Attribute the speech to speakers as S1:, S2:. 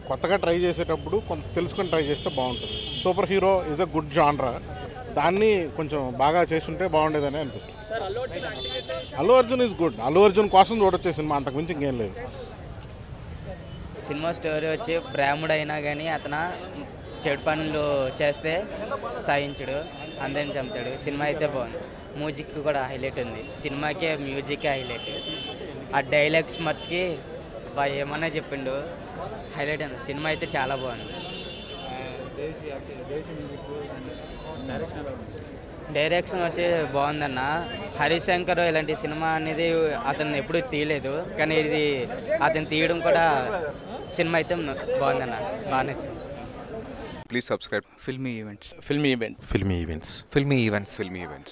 S1: కొత్తగా ట్రై చేసేటప్పుడు కొంత తెలుసుకొని ట్రై చేస్తే బాగుంటుంది. Super hero is a good genre, దాన్ని కొంచెం బాగా చేస్తుంటే బాగుండేదని అనిపిస్తుంది. Allu Arjun is good. అల్లు అర్జున్ కోసం చూడొచ్చే సినిమా, అంతకుమించి ఇంకేం లేదు.
S2: సినిమా స్టోరీ వచ్చి బ్రాహ్మడైనా కానీ అతను చెడు పనులు చేస్తే సహించడు, అందరిని చంపుతాడు. సినిమా అయితే బాగుంది. మ్యూజిక్ కూడా హైలైట్ ఉంది. సినిమాకే మ్యూజిక్ హైలైట్. ఆ డైలాగ్స్ మట్టుకి ఏమన్నా చెప్పిండు, హైలైట్ అన్న. సినిమా అయితే చాలా బాగుంది. డైరెక్షన్ వచ్చి బాగుందన్న. హరిశంకర్ ఇలాంటి సినిమా అనేది అతను ఎప్పుడూ తీయలేదు, కానీ ఇది అతను తీయడం కూడా సినిమా అయితే బాగుందన్న, బాగా నచ్చింది.
S3: Please subscribe.
S4: Filmy Events.
S3: Filmy Events.
S4: Filmy Events.
S3: Filmy Events.